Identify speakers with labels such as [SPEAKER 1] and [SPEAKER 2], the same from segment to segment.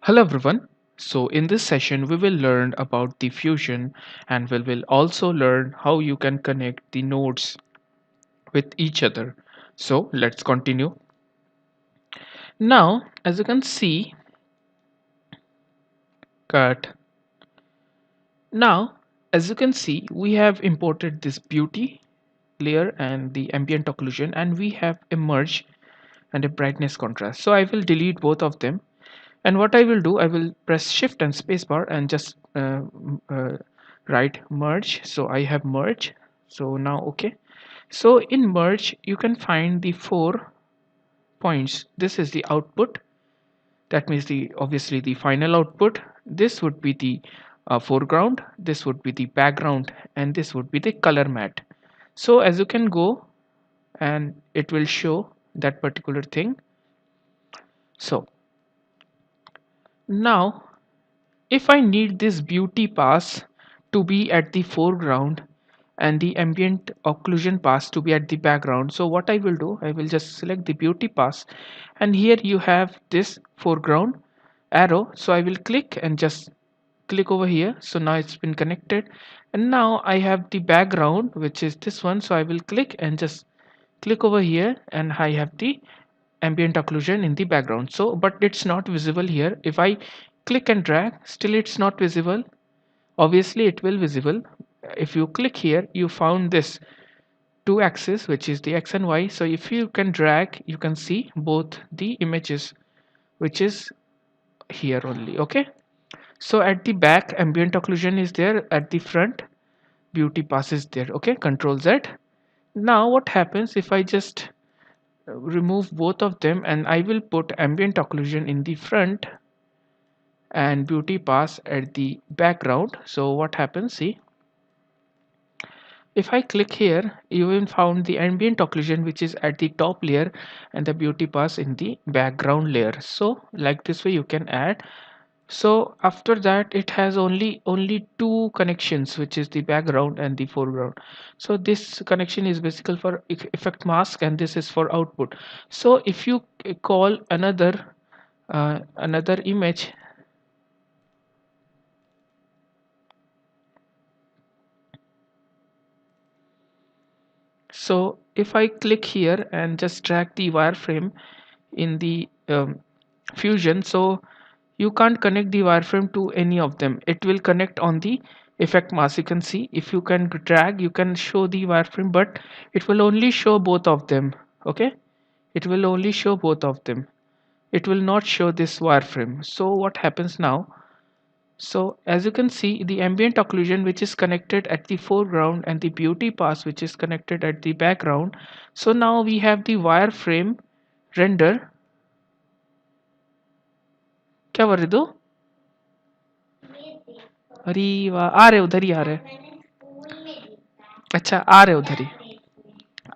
[SPEAKER 1] Hello everyone. So in this session we will learn about the fusion and we will also learn how you can connect the nodes with each other. So let's continue. Now as you can see, cut. Now as you can see, we have imported this beauty layer and the ambient occlusion, and we have a merge and a brightness contrast. So I will delete both of them, and what I will do, I will press shift and spacebar and just write merge. So I have merge. So now okay. So in merge you can find the 4 points. This is the output, that means the obviously the final output. This would be the foreground, this would be the background, and this would be the color matte. So as you can go, and it will show that particular thing. So now if I need this beauty pass to be at the foreground and the ambient occlusion pass to be at the background, so what I will do, I will just select the beauty pass, and here you have this foreground arrow. So I will click and just click over here. So now it's been connected, and now I have the background, which is this one. So I will click and just click over here, and I have the ambient occlusion in the background. So but it's not visible here. If I click and drag, still it's not visible. Obviously it will visible. If you click here, you found this two axis, which is the x and y. So if you can drag, you can see both the images, which is here only. Okay, so at the back ambient occlusion is there, at the front beauty pass is there. Okay, control Z. Now what happens if I just remove both of them, and I will put ambient occlusion in the front and beauty pass at the background. So what happens, see, if I click here, you will found the ambient occlusion which is at the top layer and the beauty pass in the background layer. So like this way you can add. So after that it has only two connections, which is the background and the foreground. So this connection is basically for effect mask, and this is for output. So if you call another image, so if I click here and just drag the wireframe in the fusion, so you can't connect the wireframe to any of them. It will connect on the effect mask. You can see if you can drag, you can show the wireframe, but it will only show both of them. Okay, it will only show both of them. It will not show this wireframe. So what happens now, so as you can see, the ambient occlusion which is connected at the foreground and the beauty pass which is connected at the background. So now we have the wireframe render. क्या बोल रहे दो? अरे वाह, आ रहे उधर ही आ रहे. अच्छा, आ रहे उधर ही,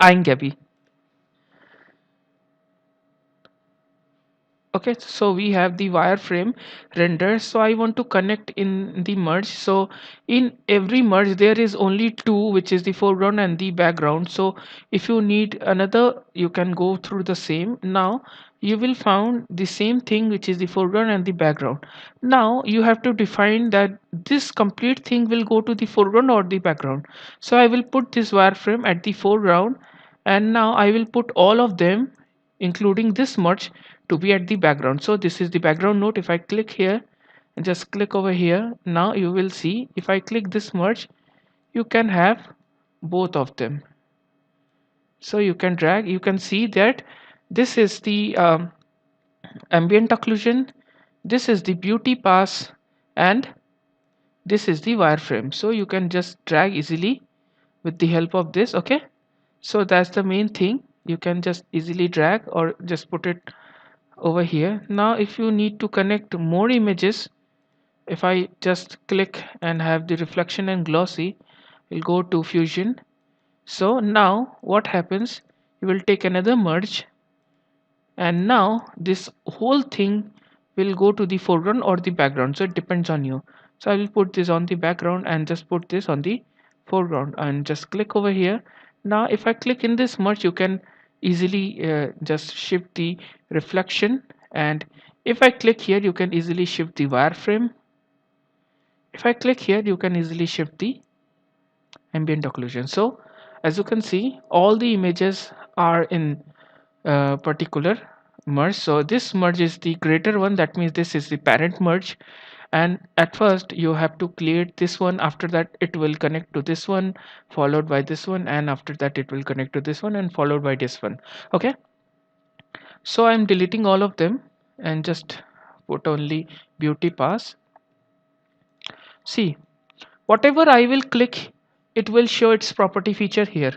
[SPEAKER 1] आएंगे अभी. Okay, so we have the wireframe render. So I want to connect in the merge. So in every merge there is only two, which is the foreground and the background. So if you need another, you can go through the same. Now you will found the same thing, which is the foreground and the background. Now you have to define that this complete thing will go to the foreground or the background. So I will put this wireframe at the foreground, and now I will put all of them including this merge to be at the background. So this is the background node. If I click here and just click over here, now you will see if I click this merge, you can have both of them. So you can drag, you can see that this is the ambient occlusion, this is the beauty pass, and this is the wireframe. So you can just drag easily with the help of this. Okay, so that's the main thing. You can just easily drag or just put it over here. Now if you need to connect more images, if I just click and have the reflection and glossy, we'll go to fusion. So now what happens, you will take another merge, and now this whole thing will go to the foreground or the background. So it depends on you. So I will put this on the background and just put this on the foreground and just click over here. Now if I click in this merge, you can easily just shift the reflection and If I click here, you can easily shift the wireframe. If I click here, you can easily shift the ambient occlusion. So as you can see, all the images are in particular merge. So this merge is the greater one, that means this is the parent merge, and at first you have to clear this one, after that it will connect to this one, followed by this one, and after that it will connect to this one and followed by this one. Okay, so I'm deleting all of them and just put only beauty pass. See, whatever I will click, it will show its property feature here.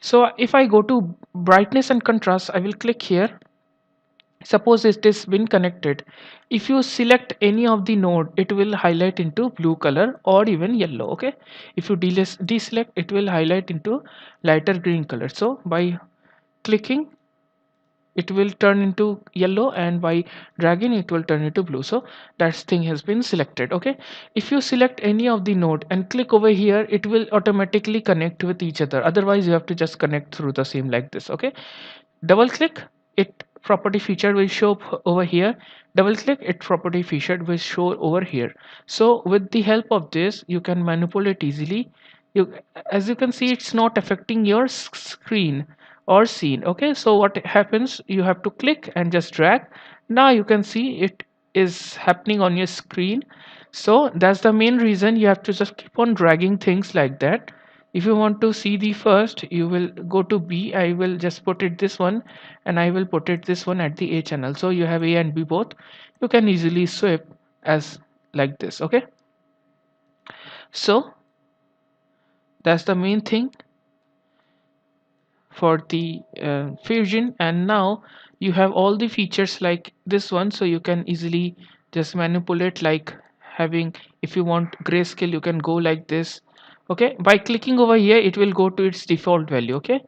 [SPEAKER 1] So if I go to brightness and contrast, I will click here. Suppose it is been connected. If you select any of the node, it will highlight into blue color or even yellow. Okay, if you deselect, it will highlight into lighter green color. So by clicking, it will turn into yellow, and by dragging it will turn into blue. So that thing has been selected. Okay, if you select any of the node and click over here, it will automatically connect with each other. Otherwise you have to just connect through the same like this. Okay, double click, it property feature will show up over here. Double click, it property feature will show over here. So with the help of this, you can manipulate easily. You, as you can see, it's not affecting your screen or scene. Okay, so what happens, you have to click and just drag. Now you can see it is happening on your screen. So that's the main reason you have to just keep on dragging things like that. If you want to see the first, you will go to B. I will just put it this one, and I will put it this one at the A channel. So you have A and B both. You can easily sweep as like this. Okay, so that's the main thing for the fusion. And now you have all the features like this one, so you can easily just manipulate, like having, if you want grayscale, you can go like this. Okay, by clicking over here, it will go to its default value. Okay,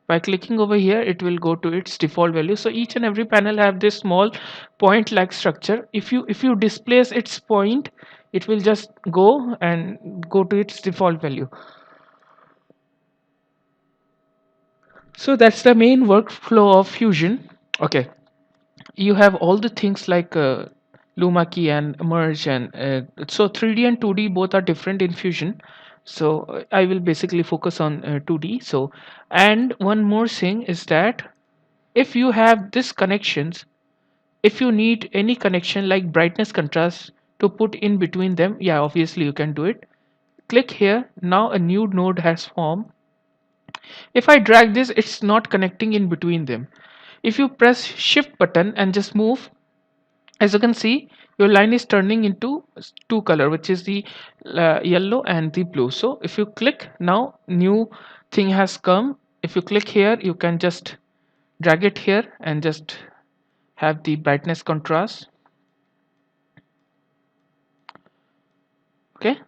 [SPEAKER 1] by clicking over here, it will go to its default value. So each and every panel have this small point like structure. If you displace its point, it will just go and go to its default value. So that's the main workflow of fusion. Okay, you have all the things like luma key and merge, and so 3D and 2D both are different in fusion. So I will basically focus on 2D. So, and one more thing is that if you have this connections, if you need any connection like brightness contrast to put in between them, yeah, obviously you can do it. Click here. Now a new node has formed. If I drag this, it's not connecting in between them. If you press shift button and just move, as you can see, your line is turning into two color, which is the yellow and the blue. So if you click, now new thing has come. If you click here, you can just drag it here and just have the brightness contrast. Okay,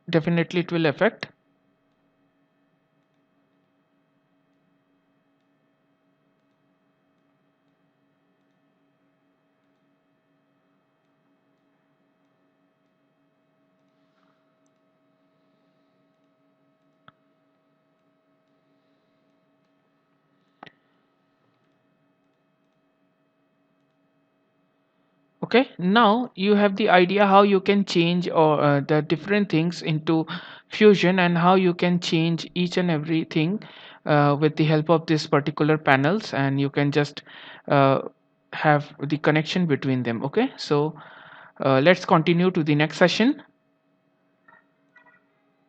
[SPEAKER 1] definitely it will affect. Okay, now you have the idea how you can change or the different things into fusion, and how you can change each and everything with the help of this particular panels, and you can just uh, have the connection between them. Okay, so let's continue to the next session.